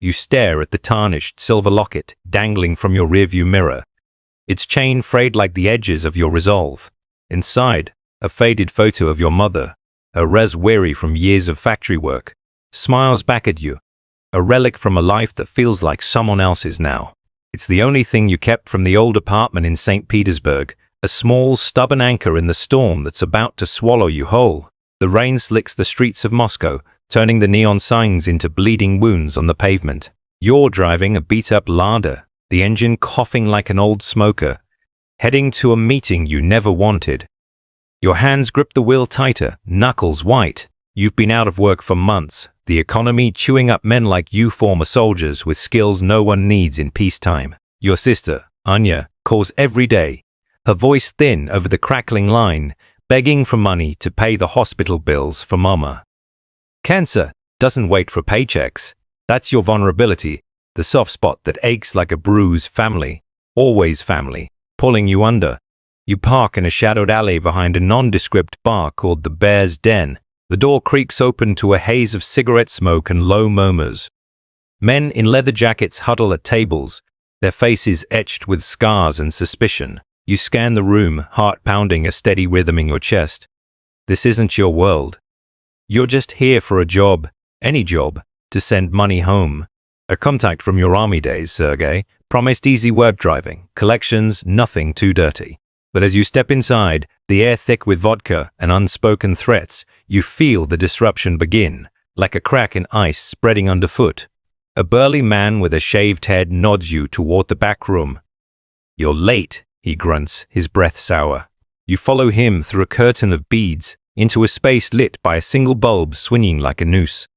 You stare at the tarnished silver locket dangling from your rearview mirror, its chain frayed like the edges of your resolve. Inside, a faded photo of your mother, her res weary from years of factory work, smiles back at you, a relic from a life that feels like someone else's now. It's the only thing you kept from the old apartment in St. Petersburg, a small, stubborn anchor in the storm that's about to swallow you whole. The rain slicks the streets of Moscow, turning the neon signs into bleeding wounds on the pavement. You're driving a beat-up Lada, the engine coughing like an old smoker, heading to a meeting you never wanted. Your hands grip the wheel tighter, knuckles white. You've been out of work for months, the economy chewing up men like you, former soldiers with skills no one needs in peacetime. Your sister, Anya, calls every day, her voice thin over the crackling line, begging for money to pay the hospital bills for mama. Cancer doesn't wait for paychecks. That's your vulnerability, the soft spot that aches like a bruised family, always family, pulling you under. You park in a shadowed alley behind a nondescript bar called the Bear's Den. The door creaks open to a haze of cigarette smoke and low murmurs. Men in leather jackets huddle at tables, their faces etched with scars and suspicion. You scan the room, heart pounding, a steady rhythm in your chest. This isn't your world. You're just here for a job, any job, to send money home. A contact from your army days, Sergey, promised easy web driving, collections, nothing too dirty. But as you step inside, the air thick with vodka and unspoken threats, you feel the disruption begin, like a crack in ice spreading underfoot. A burly man with a shaved head nods you toward the back room. You're late, he grunts, his breath sour. You follow him through a curtain of beads, into a space lit by a single bulb swinging like a noose.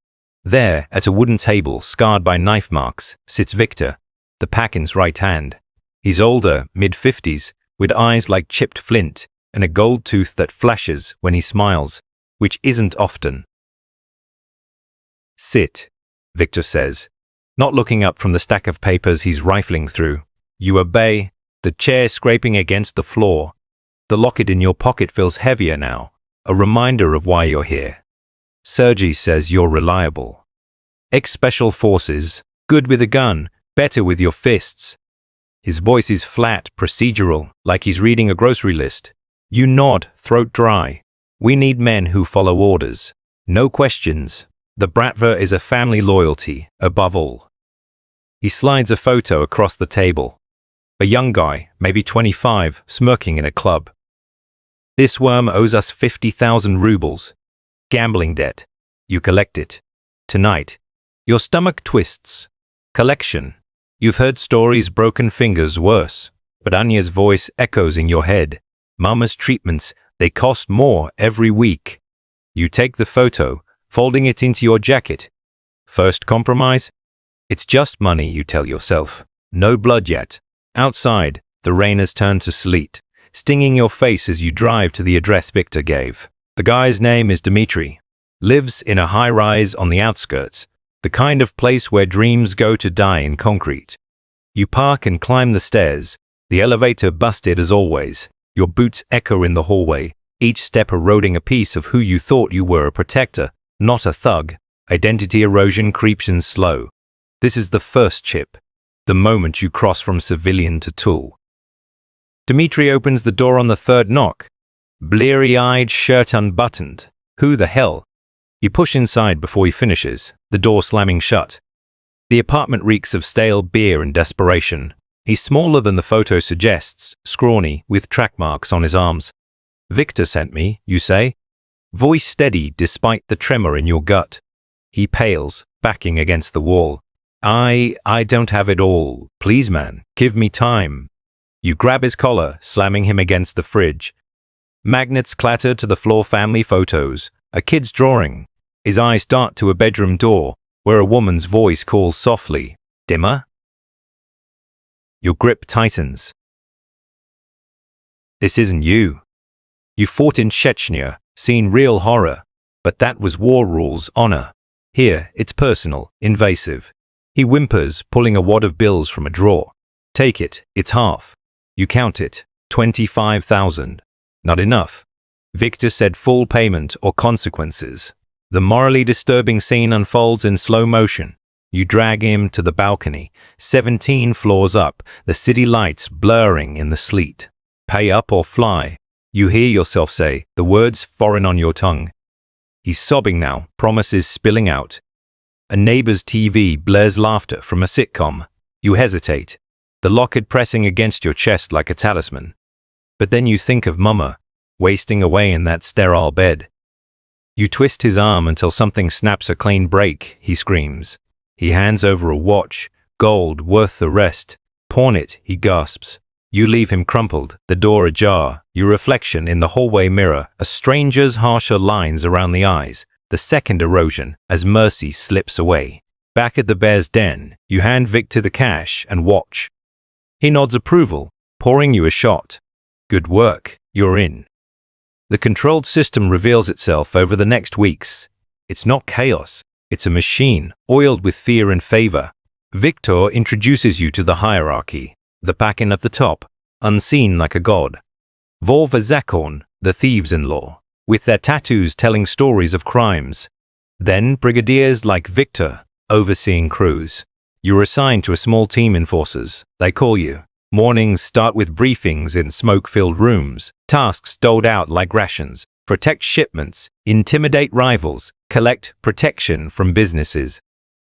There, at a wooden table scarred by knife marks, sits Victor, the pack in his right hand. He's older, mid-50s, with eyes like chipped flint and a gold tooth that flashes when he smiles, which isn't often. Sit, Victor says, not looking up from the stack of papers he's rifling through. You obey, the chair scraping against the floor. The locket in your pocket feels heavier now, a reminder of why you're here. Sergey says you're reliable. Ex-special forces, good with a gun, better with your fists. His voice is flat, procedural, like he's reading a grocery list. You nod, throat dry. We need men who follow orders. No questions. The Bratva is a family loyalty, above all. He slides a photo across the table. A young guy, maybe 25, smirking in a club. This worm owes us 50,000 rubles. Gambling debt. You collect it. Tonight. Your stomach twists. Collection. You've heard stories, broken fingers, worse. But Anya's voice echoes in your head. Mama's treatments, they cost more every week. You take the photo, folding it into your jacket. First compromise? It's just money, you tell yourself. No blood yet. Outside, the rain has turned to sleet, stinging your face as you drive to the address Victor gave. The guy's name is Dmitri. Lives in a high-rise on the outskirts, the kind of place where dreams go to die in concrete. You park and climb the stairs, the elevator busted as always. Your boots echo in the hallway, each step eroding a piece of who you thought you were, a protector, not a thug. Identity erosion creeps in slow. This is the first chip, the moment you cross from civilian to tool. Dmitri opens the door on the third knock. Bleary-eyed, shirt unbuttoned. Who the hell? You push inside before he finishes, the door slamming shut. The apartment reeks of stale beer and desperation. He's smaller than the photo suggests, scrawny, with track marks on his arms. Victor sent me, you say? Voice steady despite the tremor in your gut. He pales, backing against the wall. I don't have it all. Please, man, give me time. You grab his collar, slamming him against the fridge. Magnets clatter to the floor, family photos, a kid's drawing. His eyes dart to a bedroom door, where a woman's voice calls softly, "Dimmer?" Your grip tightens. This isn't you. You fought in Chechnya, seen real horror, but that was war rules, honor. Here, it's personal, invasive. He whimpers, pulling a wad of bills from a drawer. Take it, it's half. You count it, 25,000. Not enough. Victor said full payment or consequences. The morally disturbing scene unfolds in slow motion. You drag him to the balcony, 17 floors up, the city lights blurring in the sleet. Pay up or fly. You hear yourself say, the words foreign on your tongue. He's sobbing now, promises spilling out. A neighbor's TV blares laughter from a sitcom. You hesitate, the locket pressing against your chest like a talisman. But then you think of Mama, wasting away in that sterile bed. You twist his arm until something snaps a clean break, he screams. He hands over a watch, gold worth the rest. Pawn it, he gasps. You leave him crumpled, the door ajar, your reflection in the hallway mirror, a stranger's harsher lines around the eyes, the second erosion as mercy slips away. Back at the bear's den, you hand Victor the cash and watch. He nods approval, pouring you a shot. Good work, you're in. The controlled system reveals itself over the next weeks. It's not chaos, it's a machine, oiled with fear and favor. Victor introduces you to the hierarchy, the packing at the top, unseen like a god. Volva Zakorn, the thieves-in-law, with their tattoos telling stories of crimes. Then brigadiers like Victor, overseeing crews. You're assigned to a small team in forces, they call you. Mornings start with briefings in smoke-filled rooms, tasks doled out like rations, protect shipments, intimidate rivals, collect protection from businesses.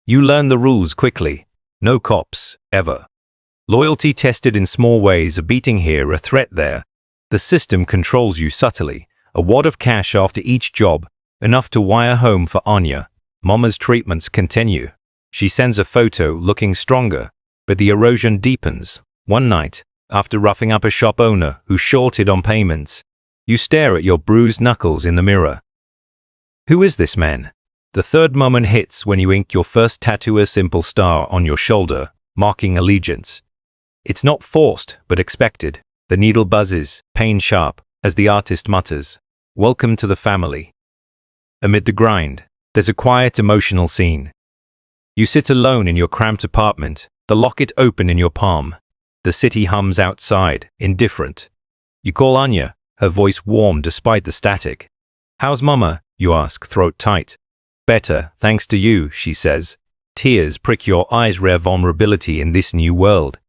You learn the rules quickly. No cops, ever. Loyalty tested in small ways, a beating here, a threat there. The system controls you subtly, a wad of cash after each job, enough to wire home for Anya. Mama's treatments continue. She sends a photo looking stronger, but the erosion deepens. One night, after roughing up a shop owner who shorted on payments, you stare at your bruised knuckles in the mirror. Who is this man? The third moment hits when you ink your first tattoo, a simple star on your shoulder, marking allegiance. It's not forced, but expected. The needle buzzes, pain sharp, as the artist mutters, "Welcome to the family." Amid the grind, there's a quiet, emotional scene. You sit alone in your cramped apartment, the locket open in your palm. The city hums outside, indifferent. You call Anya, her voice warm despite the static. "How's Mama?" you ask, throat tight. "Better, thanks to you," she says. Tears prick your eyes, rare vulnerability in this new world.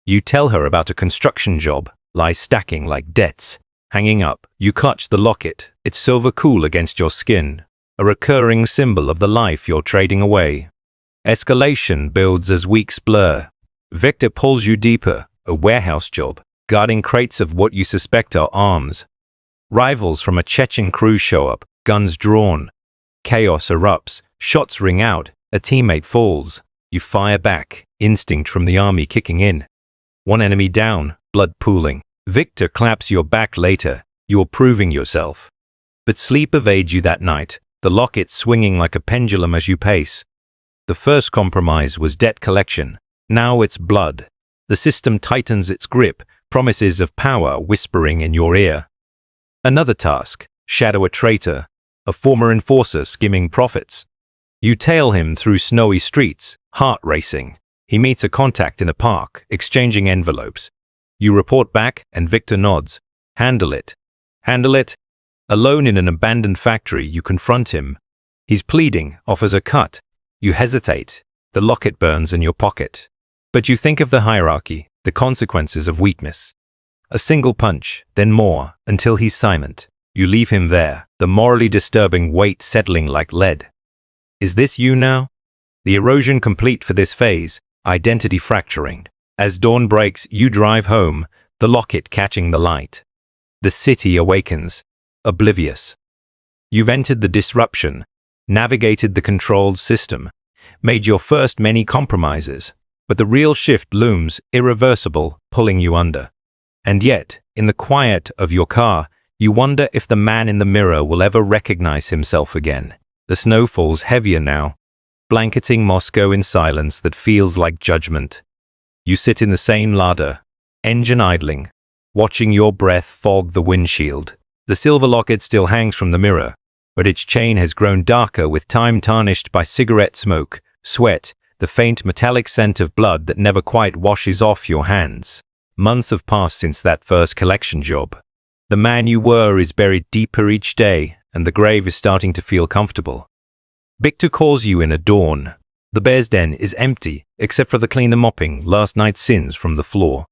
You tell her about a construction job, lies stacking like debts. Hanging up, you clutch the locket, its silver cool against your skin, a recurring symbol of the life you're trading away. Escalation builds as weeks blur. Victor pulls you deeper, a warehouse job, guarding crates of what you suspect are arms. Rivals from a Chechen crew show up, guns drawn. Chaos erupts, shots ring out, a teammate falls. You fire back, instinct from the army kicking in. One enemy down, blood pooling. Victor claps your back later, you're proving yourself. But sleep evades you that night, the locket swinging like a pendulum as you pace. The first compromise was debt collection. Now it's blood. The system tightens its grip, promises of power whispering in your ear. Another task, shadow a traitor, a former enforcer skimming profits. You tail him through snowy streets, heart racing. He meets a contact in a park, exchanging envelopes. You report back and Victor nods. Handle it. Handle it. Alone in an abandoned factory, you confront him. He's pleading, offers a cut. You hesitate. The locket burns in your pocket. But you think of the hierarchy, the consequences of weakness. A single punch, then more, until he's silent. You leave him there, the morally disturbing weight settling like lead. Is this you now? The erosion complete for this phase, identity fracturing. As dawn breaks, you drive home, the locket catching the light. The city awakens, oblivious. You've entered the disruption, navigated the controlled system, made your first many compromises. But the real shift looms, irreversible, pulling you under. And yet, in the quiet of your car, you wonder if the man in the mirror will ever recognize himself again. The snow falls heavier now, blanketing Moscow in silence that feels like judgment. You sit in the same Lada, engine idling, watching your breath fog the windshield. The silver locket still hangs from the mirror, but its chain has grown darker with time tarnished by cigarette smoke, sweat, the faint metallic scent of blood that never quite washes off your hands. Months have passed since that first collection job. The man you were is buried deeper each day, and the grave is starting to feel comfortable. Victor calls you in at dawn. The bear's den is empty, except for the cleaner mopping last night's sins from the floor.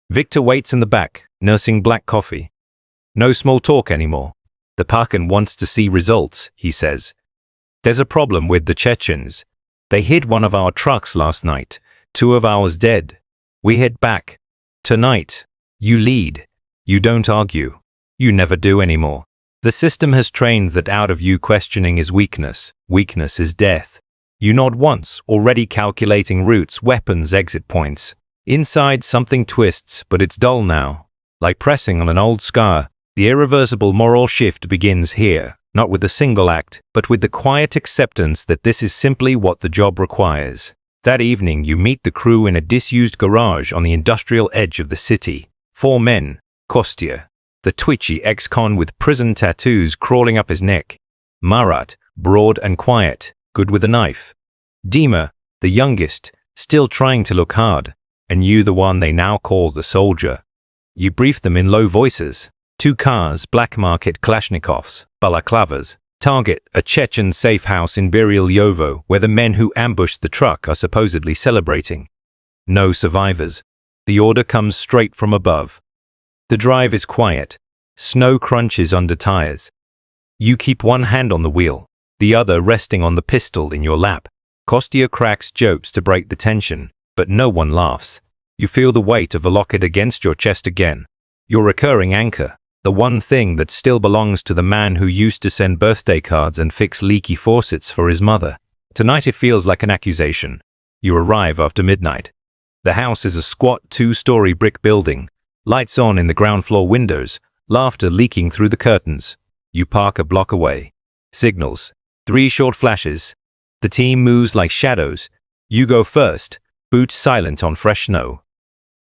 Victor waits in the back, nursing black coffee. No small talk anymore. The Pakan wants to see results, he says. There's a problem with the Chechens. They hit one of our trucks last night. 2 of ours dead. We head back. Tonight. You lead. You don't argue. You never do anymore. The system has trained that out of you questioning is weakness. Weakness is death. You nod once, already calculating routes, weapons, exit points. Inside something twists, but it's dull now. Like pressing on an old scar, the irreversible moral shift begins here, not with a single act, but with the quiet acceptance that this is simply what the job requires. That evening you meet the crew in a disused garage on the industrial edge of the city. 4 men, Kostya, the twitchy ex-con with prison tattoos crawling up his neck. Marat, broad and quiet, good with a knife. Dima, the youngest, still trying to look hard, and you the one they now call the soldier. You brief them in low voices. 2 cars, black market Kalashnikovs, balaclavas. Target, a Chechen safe house in Biril-Yovo where the men who ambushed the truck are supposedly celebrating. No survivors. The order comes straight from above. The drive is quiet. Snow crunches under tires. You keep one hand on the wheel, the other resting on the pistol in your lap. Kostya cracks jokes to break the tension, but no one laughs. You feel the weight of a locket against your chest again. Your recurring anchor, the one thing that still belongs to the man who used to send birthday cards and fix leaky faucets for his mother. Tonight it feels like an accusation. You arrive after midnight. The house is a squat 2-story brick building. Lights on in the ground floor windows, laughter leaking through the curtains. You park a block away. Signals. 3 short flashes. The team moves like shadows. You go first, boots silent on fresh snow.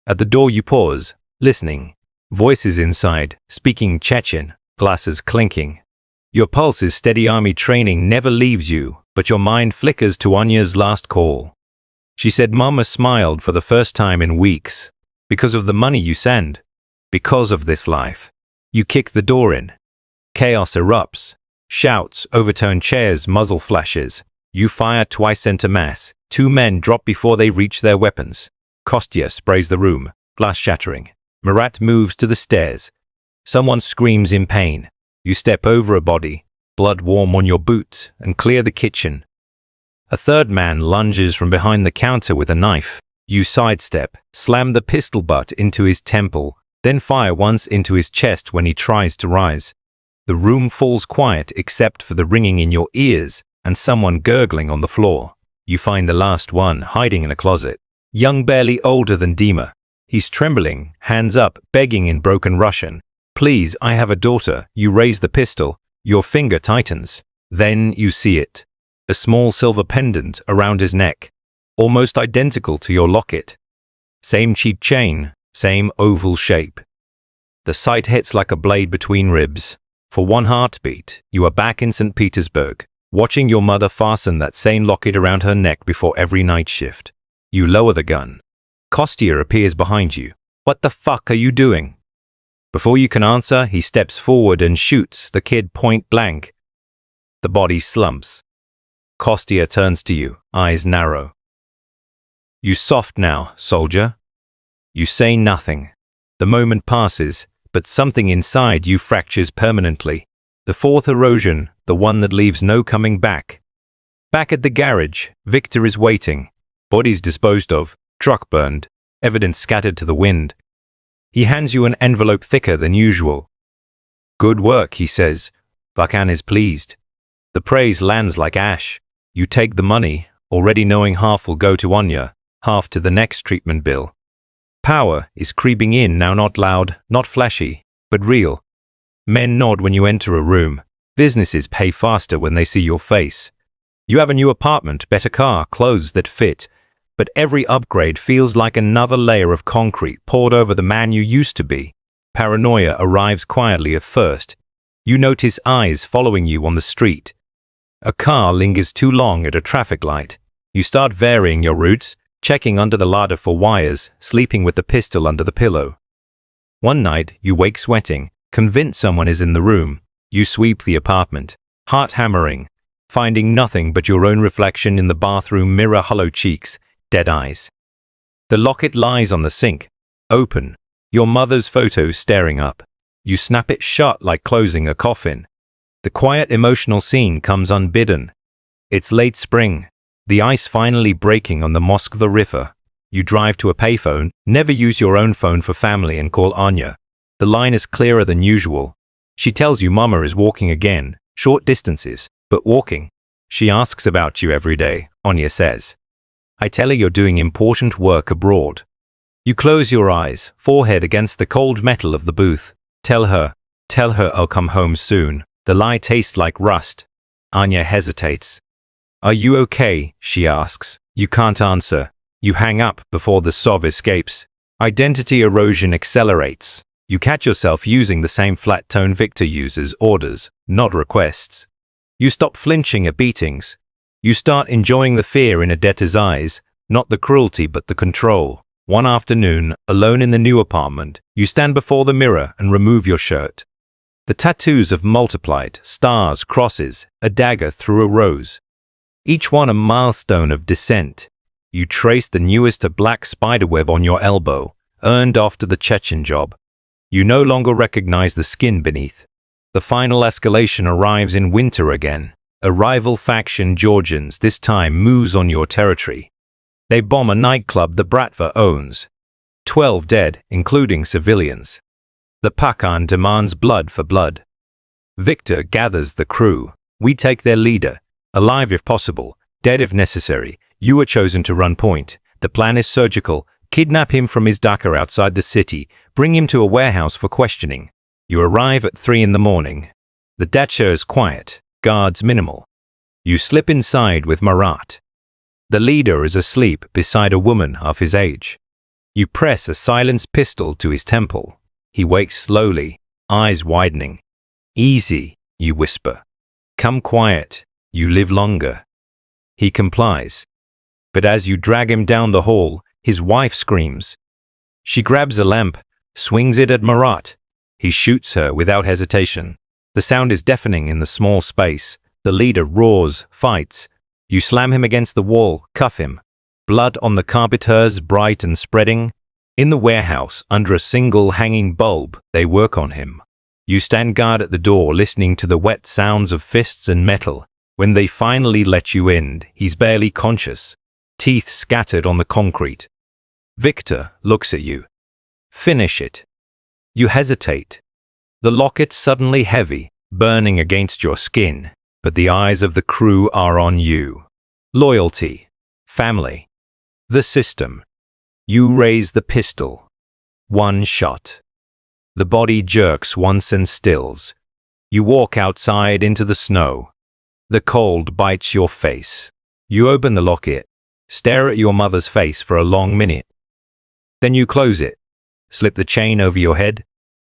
At the door you pause, listening. Voices inside, speaking Chechen, glasses clinking. Your pulse is steady. Army training never leaves you, but your mind flickers to Anya's last call. She said Mama smiled for the first time in weeks. Because of the money you send. Because of this life. You kick the door in. Chaos erupts. Shouts, overturned chairs, muzzle flashes. You fire twice en masse. 2 men drop before they reach their weapons. Kostya sprays the room, glass shattering. Marat moves to the stairs. Someone screams in pain. You step over a body, blood warm on your boots, and clear the kitchen. A 3rd man lunges from behind the counter with a knife. You sidestep, slam the pistol butt into his temple, then fire once into his chest when he tries to rise. The room falls quiet except for the ringing in your ears and someone gurgling on the floor. You find the last one hiding in a closet. Young, barely older than Dima. He's trembling, hands up, begging in broken Russian. Please, I have a daughter. You raise the pistol. Your finger tightens. Then you see it. A small silver pendant around his neck. Almost identical to your locket. Same cheap chain, same oval shape. The sight hits like a blade between ribs. For one heartbeat, you are back in St. Petersburg, watching your mother fasten that same locket around her neck before every night shift. You lower the gun. Kostya appears behind you. What the fuck are you doing? Before you can answer, he steps forward and shoots the kid point blank. The body slumps. Kostya turns to you, eyes narrow. You soft now, soldier. You say nothing. The moment passes, but something inside you fractures permanently. The 4th erosion, the one that leaves no coming back. Back at the garage, Victor is waiting. Bodies disposed of, truck burned, evidence scattered to the wind. He hands you an envelope thicker than usual. Good work, he says. Vakan is pleased. The praise lands like ash. You take the money, already knowing half will go to Anya, half to the next treatment bill. Power is creeping in now, not loud, not flashy, but real. Men nod when you enter a room. Businesses pay faster when they see your face. You have a new apartment, better car, clothes that fit. But every upgrade feels like another layer of concrete poured over the man you used to be. Paranoia arrives quietly at first. You notice eyes following you on the street. A car lingers too long at a traffic light. You start varying your routes, checking under the ladder for wires, sleeping with the pistol under the pillow. One night, you wake sweating, convinced someone is in the room. You sweep the apartment, heart hammering. finding nothing but your own reflection in the bathroom mirror, hollow cheeks, dead eyes. The locket lies on the sink, open, your mother's photo staring up. You snap it shut like closing a coffin. The quiet emotional scene comes unbidden. It's late spring, the ice finally breaking on the Moskva River. You drive to a payphone, never use your own phone for family, and call Anya. The line is clearer than usual. She tells you Mama is walking again, short distances, but walking. She asks about you every day, Anya says. I tell her you're doing important work abroad. You close your eyes, forehead against the cold metal of the booth. Tell her I'll come home soon. The lie tastes like rust. Anya hesitates. Are you okay? She asks. You can't answer. You hang up before the sob escapes. Identity erosion accelerates. You catch yourself using the same flat tone Victor uses, orders, not requests. You stop flinching at beatings. You start enjoying the fear in a debtor's eyes, not the cruelty but the control. One afternoon, alone in the new apartment, you stand before the mirror and remove your shirt. The tattoos have multiplied, stars, crosses, a dagger through a rose. Each one a milestone of descent. You trace the newest black spiderweb on your elbow, earned after the Chechen job. You no longer recognize the skin beneath. The final escalation arrives in winter again. A rival faction, Georgians, this time moves on your territory. They bomb a nightclub the Bratva owns. 12 dead, including civilians. The Pakan demands blood for blood. Victor gathers the crew. We take their leader, alive if possible, dead if necessary. You are chosen to run point. The plan is surgical. Kidnap him from his dacha outside the city. Bring him to a warehouse for questioning. You arrive at 3 in the morning. The dacha is quiet. Guards minimal. You slip inside with Marat. The leader is asleep beside a woman half his age. You press a silenced pistol to his temple. He wakes slowly, eyes widening. Easy, you whisper. Come quiet, you live longer. He complies. But as you drag him down the hall, his wife screams. She grabs a lamp, swings it at Marat. He shoots her without hesitation. The sound is deafening in the small space. The leader roars, fights. You slam him against the wall, cuff him. Blood on the carpeters, bright and spreading. In the warehouse, under a single hanging bulb, they work on him. You stand guard at the door, listening to the wet sounds of fists and metal. When they finally let you in, he's barely conscious, teeth scattered on the concrete. Victor looks at you. Finish it. You hesitate. The locket's suddenly heavy, burning against your skin, but the eyes of the crew are on you. Loyalty. Family. The system. You raise the pistol. One shot. The body jerks once and stills. You walk outside into the snow. The cold bites your face. You open the locket, stare at your mother's face for a long minute. Then you close it, slip the chain over your head,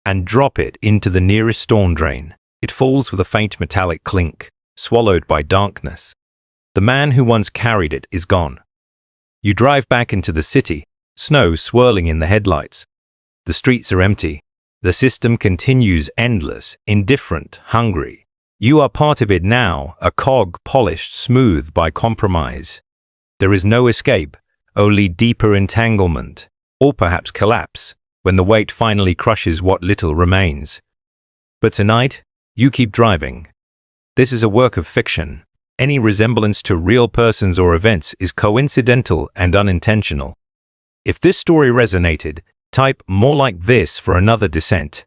and drop it into the nearest storm drain. It falls with a faint metallic clink, swallowed by darkness. The man who once carried it is gone. You drive back into the city, snow swirling in the headlights. The streets are empty. The system continues endless, indifferent, hungry. You are part of it now, a cog polished smooth by compromise. There is no escape, only deeper entanglement, or perhaps collapse, when the weight finally crushes what little remains. But tonight, you keep driving. This is a work of fiction. Any resemblance to real persons or events is coincidental and unintentional. If this story resonated, type "more like this" for another descent.